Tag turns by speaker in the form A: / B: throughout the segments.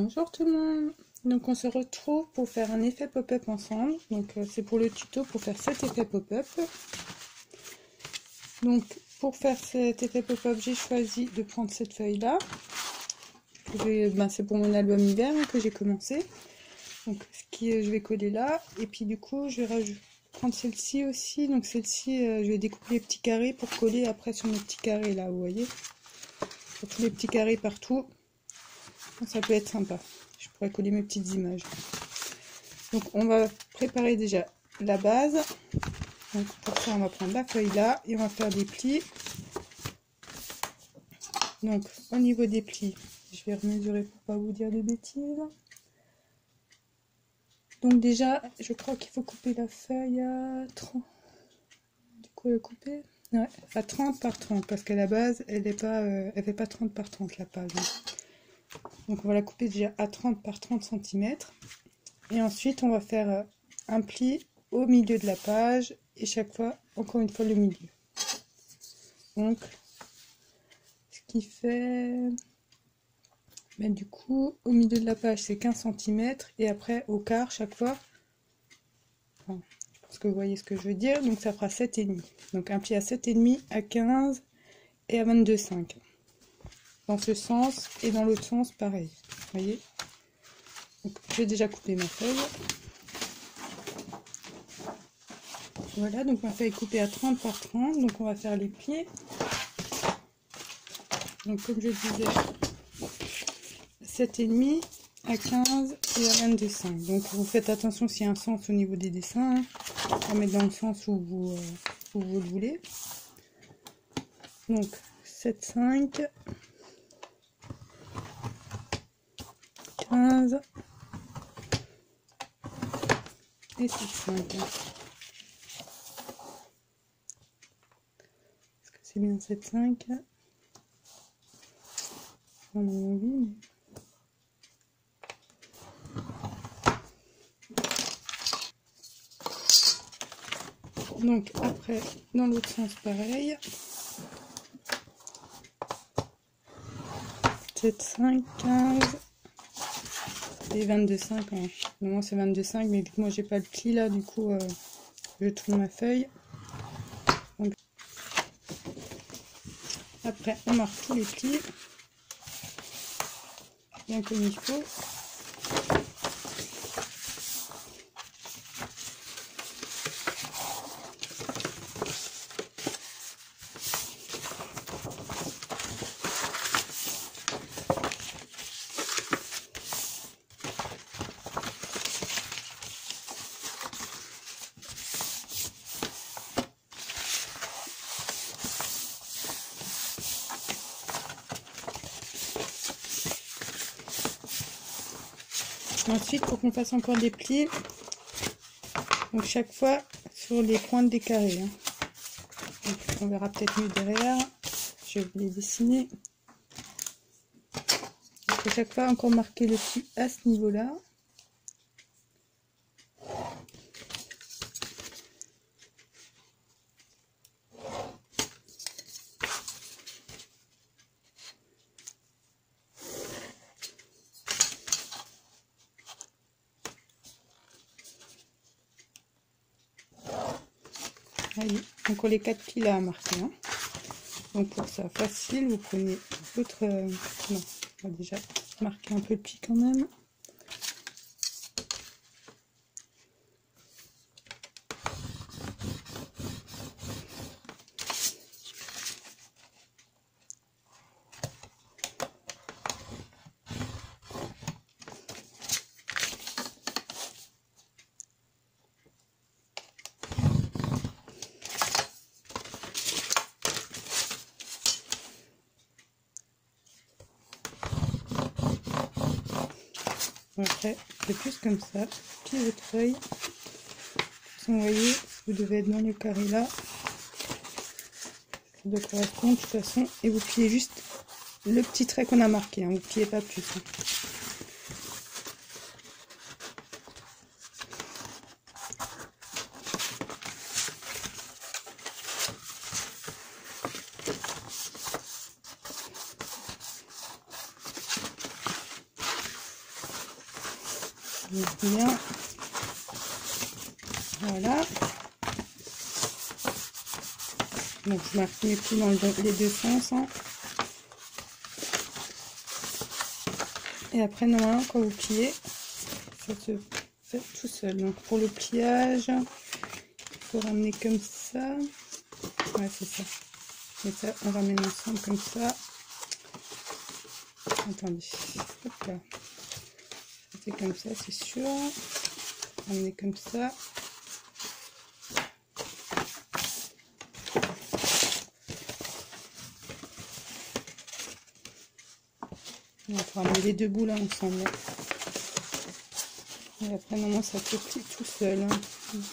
A: Bonjour tout le monde. Donc on se retrouve pour faire un effet pop-up ensemble. Donc c'est pour le tuto pour faire cet effet pop-up. Donc pour faire cet effet pop-up, j'ai choisi de prendre cette feuille là. C'est pour mon album hiver que j'ai commencé. Donc je vais coller là. Et puis du coup je vais prendre celle-ci aussi. Donc celle-ci je vais découper les petits carrés pour coller après sur mes petits carrés là, vous voyez. Sur tous les petits carrés partout. Ça peut être sympa. Je pourrais coller mes petites images. Donc on va préparer déjà la base. Donc pour ça on va prendre la feuille là et on va faire des plis. Donc au niveau des plis, je vais remesurer pour pas vous dire de bêtises. Donc déjà je crois qu'il faut couper la feuille à 30. Du coup elle couper ouais, à 30 par 30 parce qu'à la base elle fait pas 30 par 30 la page. Donc on va la couper déjà à 30 par 30 cm. Et ensuite on va faire un pli au milieu de la page et chaque fois, encore une fois, le milieu. Donc ce qui fait... Mais du coup, au milieu de la page c'est 15 cm et après au quart chaque fois. Enfin, je pense que vous voyez ce que je veux dire. Donc ça fera 7,5. Donc un pli à 7,5, à 15 et à 22,5. Dans ce sens et dans l'autre sens pareil. Vous voyez. Donc, j'ai déjà coupé ma feuille. Voilà, donc ma feuille est coupée à 30 par 30. Donc on va faire les plis. Donc comme je disais, 7,5 à 15 et à 22,5. Donc vous faites attention s'il y a un sens au niveau des dessins. Hein, à mettre dans le sens où vous le voulez. Donc 7,5, 15 et 7,5. Est-ce que c'est bien 7,5? À mon avis, mais... Donc après, dans l'autre sens, pareil. 7,5, 15 et 22,5. Hein. Normalement c'est 22,5, mais vu que moi j'ai pas le pli là, du coup je tourne ma feuille. Donc, après on marque tous les plis, bien comme il faut. Ensuite, pour qu'on fasse encore des plis, donc chaque fois sur les pointes des carrés. Hein. Donc, on verra peut-être mieux derrière. Je vais les dessiner. Il faut chaque fois encore marquer le pli à ce niveau-là. Allez, donc les 4 plis là à marquer. Hein. Donc pour ça, facile, vous prenez votre... non, on va déjà marquer un peu le pli quand même. Après, c'est plus comme ça, pliez votre feuille. Vous voyez, vous devez être dans le carré là. Ça doit correspondre de toute façon. Et vous pliez juste le petit trait qu'on a marqué, hein, vous pliez pas plus. Hein. bien. Voilà. Donc je marque mes plis dans les deux sens. Hein. Et après, normalement, quand vous pliez, ça se fait tout seul. Donc pour le pliage, il faut ramener comme ça. Ouais, c'est ça. Et ça, on ramène ensemble comme ça. Attendez. Hop là. C'est comme ça, c'est sûr. Ramener comme ça. On va ramener les deux bouts là ensemble. Et après, normalement, ça se plie tout seul. Hein.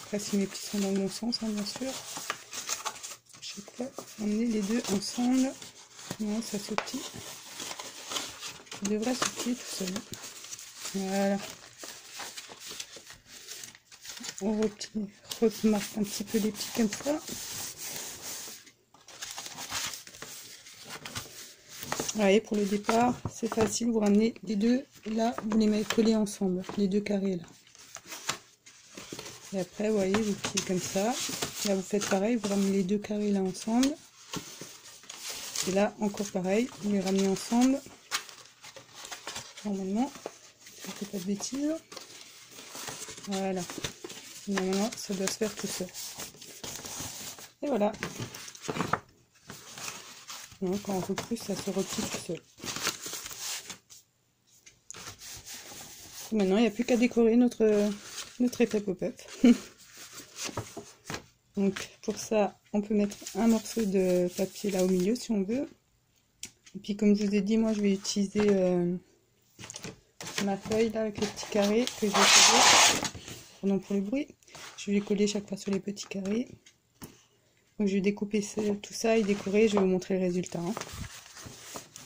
A: Après, si mes plis sont dans le bon sens, hein, bien sûr. Chaque fois, ramener les deux ensemble. Non, ça se plie. Ça devrait se plier tout seul. Voilà. On remarque un petit peu les plis comme ça. Allez, pour le départ, c'est facile, vous ramenez les deux, là, vous les mettez collés ensemble, les deux carrés là. Et après, vous voyez, vous pliez comme ça. Là, vous faites pareil, vous ramenez les deux carrés là ensemble. Et là, encore pareil, vous les ramenez ensemble. Normalement, je ne fais pas de bêtises. Voilà. Normalement, ça doit se faire tout seul. Et voilà. Donc, quand on repousse, ça se replie tout seul. Et maintenant, il n'y a plus qu'à décorer notre effet pop-up. Donc, pour ça, on peut mettre un morceau de papier là au milieu si on veut. Et puis, comme je vous ai dit, moi, je vais utiliser ma feuille là avec les petits carrés que je vais coller. Pardon pour le bruit. Je vais coller chaque fois sur les petits carrés. Donc, je vais découper tout ça et décorer. Je vais vous montrer le résultat. Hein.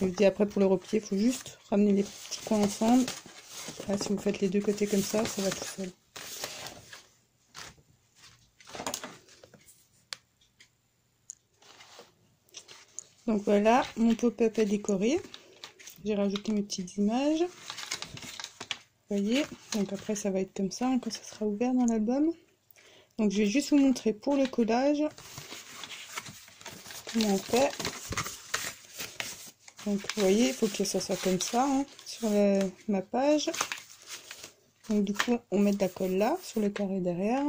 A: Je vous dis après pour le replier, il faut juste ramener les petits coins ensemble. Là, si vous faites les deux côtés comme ça, ça va tout seul. Donc voilà, mon pop-up est décoré. J'ai rajouté mes petites images. Vous voyez, donc après ça va être comme ça quand ça sera ouvert dans l'album. Donc je vais juste vous montrer pour le collage comment on fait. Donc vous voyez, il faut que ça soit comme ça hein, sur ma page. Donc du coup, on met de la colle là, sur le carré derrière.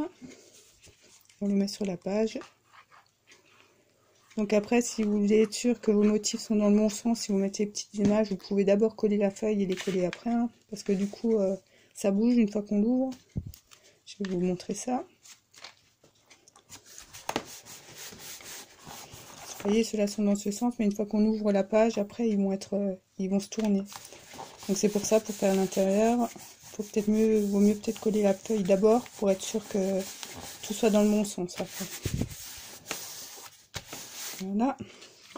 A: On le met sur la page. Donc après, si vous voulez être sûr que vos motifs sont dans le bon sens, si vous mettez les petites images, vous pouvez d'abord coller la feuille et les coller après. Hein, parce que du coup, ça bouge une fois qu'on l'ouvre. Je vais vous montrer ça. Vous voyez, ceux-là sont dans ce sens, mais une fois qu'on ouvre la page, après, ils vont se tourner. Donc c'est pour ça, pour faire l'intérieur, vaut mieux peut-être coller la feuille d'abord pour être sûr que tout soit dans le bon sens après. Voilà,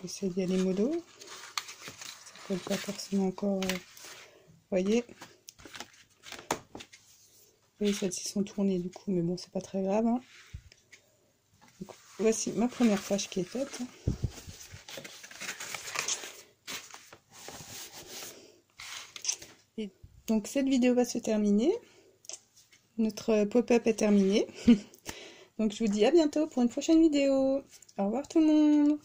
A: j'essaie d'y aller mollo. Ça colle pas forcément encore. Vous voyez, celles-ci sont tournées du coup, mais bon, c'est pas très grave. Hein. Donc, voici ma première page qui est faite. Et donc cette vidéo va se terminer. Notre pop-up est terminé. Donc je vous dis à bientôt pour une prochaine vidéo. Au revoir tout le monde.